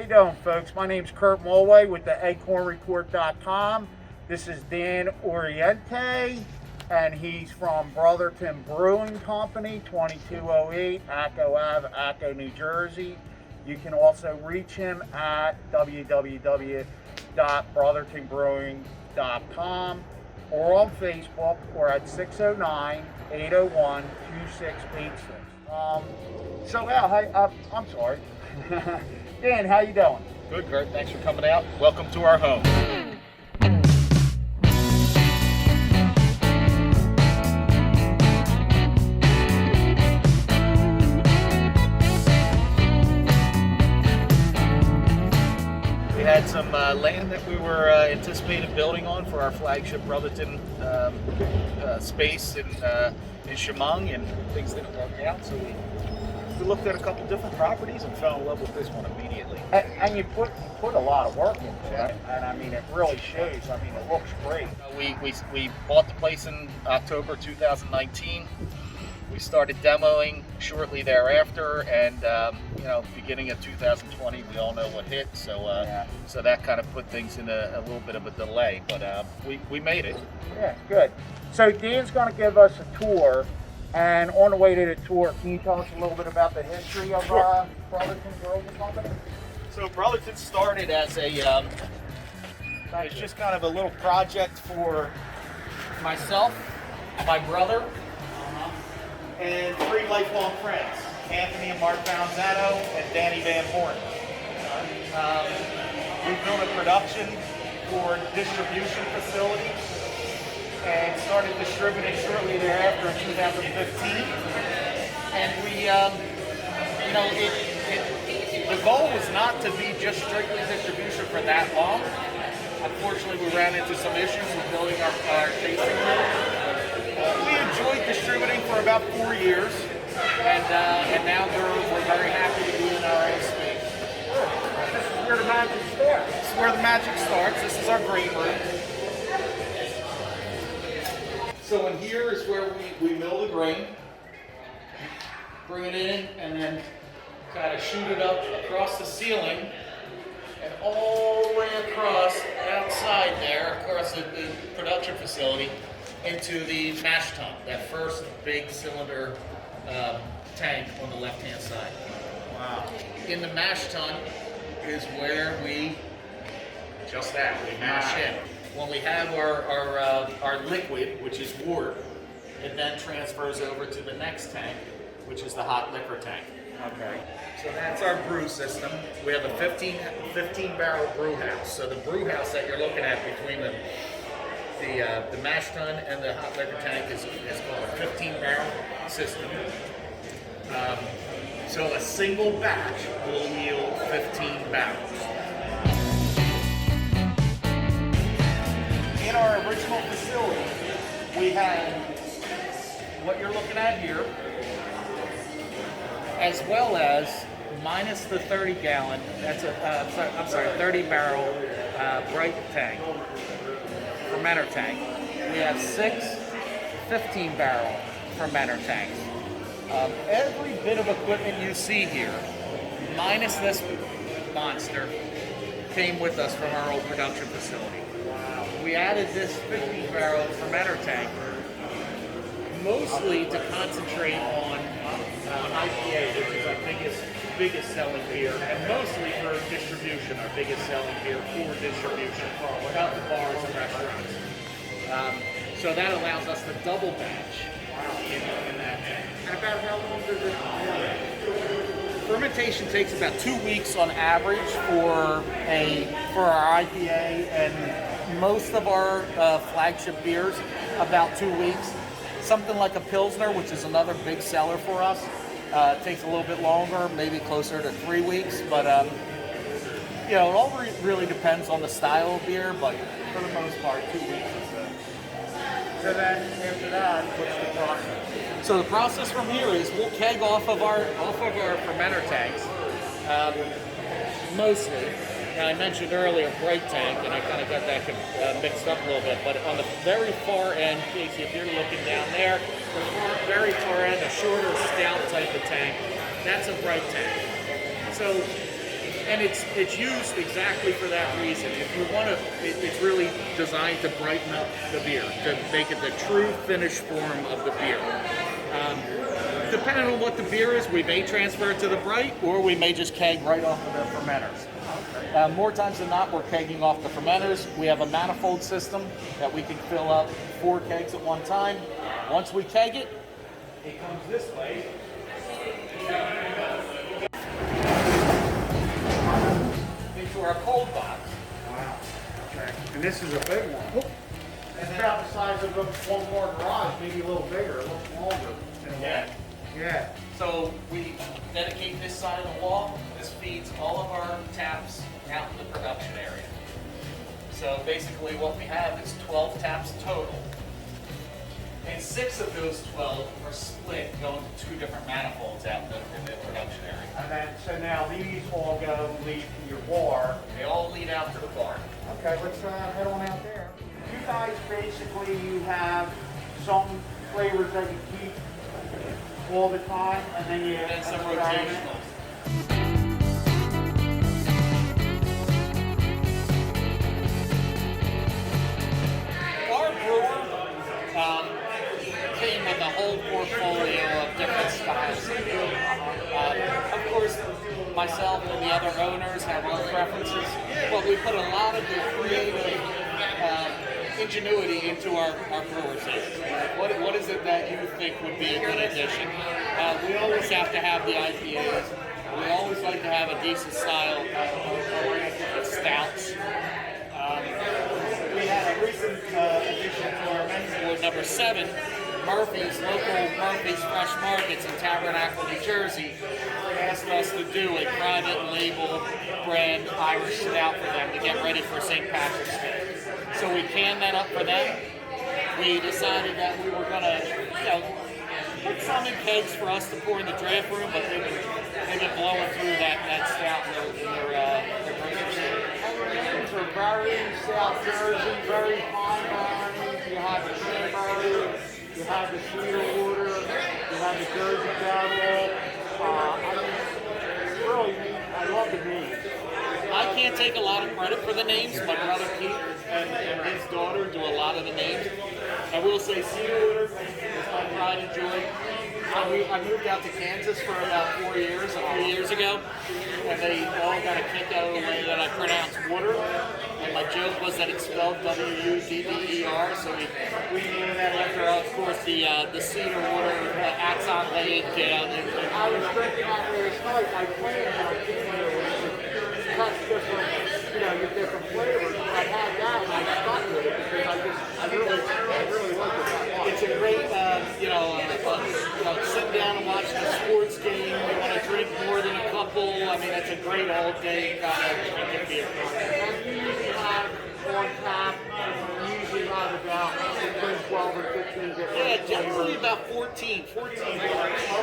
you doing, folks? My name's Kurt Mulway with the acornreport.com. This is Dan Oriente, and he's from Brotherton Brewing Company, 2208 Acco Ave, Acco, New Jersey. You can also reach him at www.brothertonbrewing.com or on Facebook or at 609-801-2686. So Al, I'm sorry. Dan, how you doing? Good, Kurt. Thanks for coming out. Welcome to our home. We had some land that we were anticipating building on for our flagship Brotherton space in Chemung, and things didn't work out, so we looked at a couple different properties and fell in love with this one immediately. And you put a lot of work into it, and I mean, it really shows. I mean, it looks great. We bought the place in October 2019. We started demoing shortly thereafter, and beginning of 2020, we all know what hit. So so that kind of put things in a little bit of a delay, but we made it. Yeah, good. So Dan's going to give us a tour. And on the way to the tour, can you tell us a little bit about the history of Brotherton Brewing Company? So Brotherton started as it's just kind of a little project for myself, my brother, and three lifelong friends, Anthony and Mark Valenzano and Danny Van Horn. We built a production for distribution facility and started distributing shortly thereafter in 2015. And we, the goal was not to be just strictly distribution for that long. Unfortunately, we ran into some issues with building our tasting room. We enjoyed distributing for about 4 years, and now we're very happy to be in our own space. This is where the magic starts. This is where the magic starts. This is our green room. So in here is where we mill the grain, bring it in, and then kind of shoot it up across the ceiling and all the way across outside there, across the production facility, into the mash tun, that first big cylinder tank on the left-hand side. Wow. In the mash tun is where we mash in. When we have our liquid, which is water, it then transfers over to the next tank, which is the hot liquor tank. Okay. So that's our brew system. We have a 15 barrel brew house. So the brew house that you're looking at between the mash tun and the hot liquor tank is called a 15 barrel system. So a single batch will yield 15 barrels. In our original facility, we had what you're looking at here, as well as minus the 30 gallon, that's a, 30 barrel bright tank, fermenter tank. We have 6 15 barrel fermenter tanks. Every bit of equipment you see here, minus this monster, came with us from our old production facility. We added this 15 barrel fermenter tank mostly to concentrate on IPA, which is our biggest selling beer, and mostly for distribution, our biggest selling beer for distribution, out to bars and restaurants. So that allows us to double batch in that tank. And about how long does it Fermentation takes about 2 weeks on average for our IPA, and most of our flagship beers about 2 weeks. Something like a Pilsner, which is another big seller for us, takes a little bit longer, maybe closer to 3 weeks. But it all really depends on the style of beer. But for the most part, 2 weeks is So then after that, what's the process? So the process from here is we'll keg off of our fermenter tanks, mostly. And I mentioned earlier bright tank, and I kind of got that mixed up a little bit. But on the very far end, Casey, if you're looking down there, the very far end, a shorter stout type of tank, that's a bright tank. So And it's used exactly for that reason. If you want to, it's really designed to brighten up the beer, to make it the true finished form of the beer. Depending on what the beer is, we may transfer it to the bright, or we may just keg right off of the fermenters. More times than not, we're kegging off the fermenters. We have a manifold system that we can fill up 4 kegs at one time. Once we keg it, it comes this way. Into our cold box. Wow. Okay. And this is a big one. It's about the size of a one-car garage, maybe a little bigger, a little longer. Yeah. Yeah. So we dedicate this side of the wall. This feeds all of our taps out in the production area. So basically what we have is 12 taps total. And 6 of those 12 are split going to 2 different manifolds out in the production area. And then, so now these all go lead to your bar. They all lead out to the bar. Okay, let's head on out there. You guys basically, you have some flavors that you keep all the time, and then you And some experiment. rotationals. Our brewer came with a whole portfolio of different styles. Of course, myself and the other owners have our preferences, but we put a lot of the creative ingenuity into our brewers here. What is it that you think would be a good addition? We always have to have the IPAs. We always like to have a decent style of stouts. We had a recent addition to our menu board, number 7, Murphy's, local Murphy's Fresh Markets in Tabernacle, New Jersey, asked us to do a private label brand Irish stout for them to get ready for St. Patrick's Day. So we canned that up for them. We decided that we were going to, put some in kegs for us to pour in the draft room, but they've been blowing through that stout in their grocery. These are very South Jersey, very fine varieties. You have the cranberry, you have the Cedarwater, you have the Jersey Devil. I mean, it's really neat. I love the names. I can't take a lot of credit for the names. My brother Keith and his daughter do a lot of the names. I will say Cedarwater is my pride and joy. I moved out to Kansas for about 4 years, a few years ago, and they all got a kick out of the way that I pronounce water. And my joke was that it's spelled W-U-D-D-E-R, so we named that after, of course, the Cedarwater Axon Lake. I was drinking that last night. I planned on getting it. Cuts different, your different flavors. I had that and I stuck with it because I really like it. It's a great, sit down and watch the sports game. You want to drink more than a couple. I mean, it's a great all-day kind of drinking beer. And you usually have on tap, you usually have about between 12 and 15 different Yeah, generally flavors. about 14 all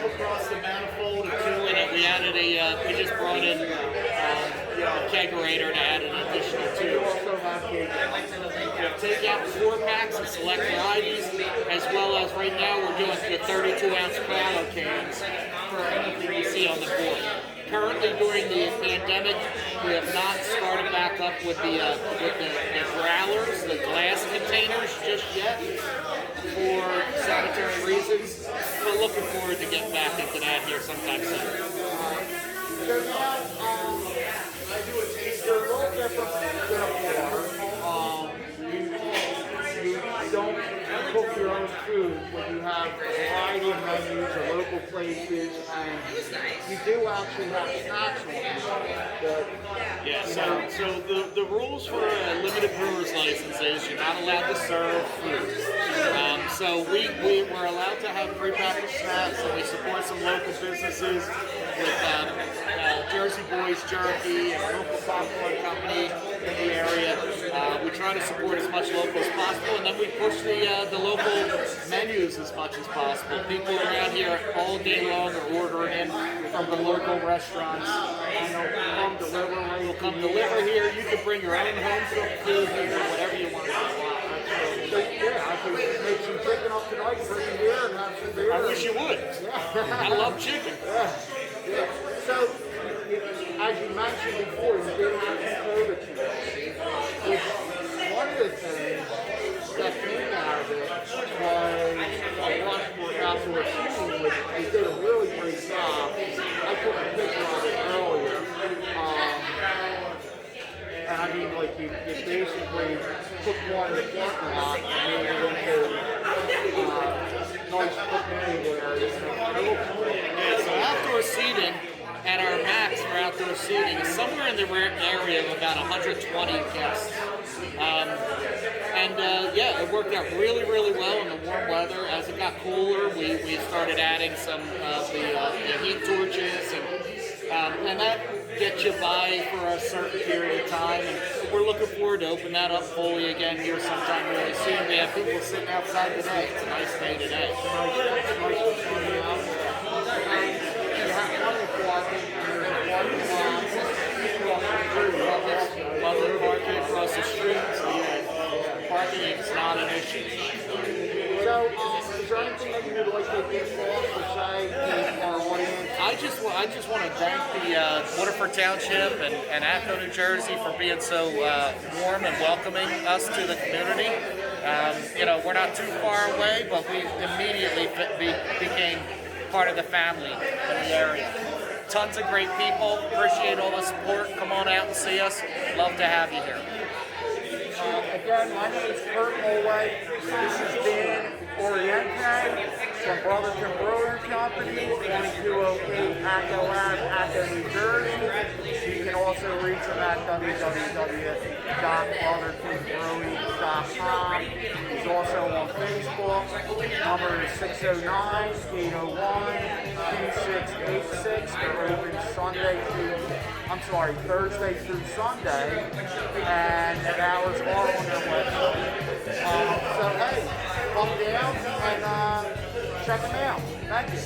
across the manifold or 2 in it. We added we just brought in a kegerator to add an additional 2. You also have cake. Take out 4-packs of select varieties, as well as right now we're doing the 32-ounce Crowler cans for anything you see on the board. Currently, during the pandemic, we have not started back up with the growlers, the glass containers, just yet for sanitary reasons. We're looking forward to getting back into that here sometime soon. So now, they're a little different than a bar. You don't cook your own food, but you have a variety of menus or local places, and you do actually have snacks on it. Yeah, so the rules for a limited brewer's license is you're not allowed to serve food. So we were allowed to have prepackaged snacks, and we support some local businesses with Jersey Boys Jerky and a local popcorn company in the area. We try to support as much local as possible, and then we push the local menus as much as possible. People around here all day long are ordering in from the local restaurants. And they'll come deliver right We'll come deliver here. You can bring your own home cooked food here, whatever you want to do. So, yeah, I could make some chicken up tonight, bring it here, and have some beer. I wish you would. I love chicken. Yeah. So, as you mentioned before, you did have some COVID challenges, which one of the things that came out of it was a Rushmore outdoor seating, which they did a really great job. I took a picture of it earlier. And I mean, like, you basically took one in the parking lot and made it into nice picnic areas. Yeah, so outdoor seating at our max for outdoor seating is somewhere in the area of about 120 guests. Yeah, it worked out really, really well in the warm weather. As it got cooler, we started adding some of the heat torches, and that gets you by for a certain period of time. And we're looking forward to open that up fully again here sometime really soon. We have people sitting outside today. It's a nice day today. Public parking across the street, so yeah, parking is not an issue. So, is there anything that you would like to give for say to our audience? I just want to thank the Waterford Township and Acton, New Jersey for being so warm and welcoming us to the community. We're not too far away, but we immediately became part of the family in the area. Tons of great people. Appreciate all the support. Come on out and see us. Love to have you here. Again, my name is Kurt Mulway. This is Dan Oriente from Brotherton Brewing Company, 2208 Acton Ave, Acton, New Jersey. You can also reach them at www.brothertonbrewing.com. He's also on Facebook. Number is 609-801-2686. They're open Thursday through Sunday, and the hours are on their website. So hey, come down and check them out. Thank you.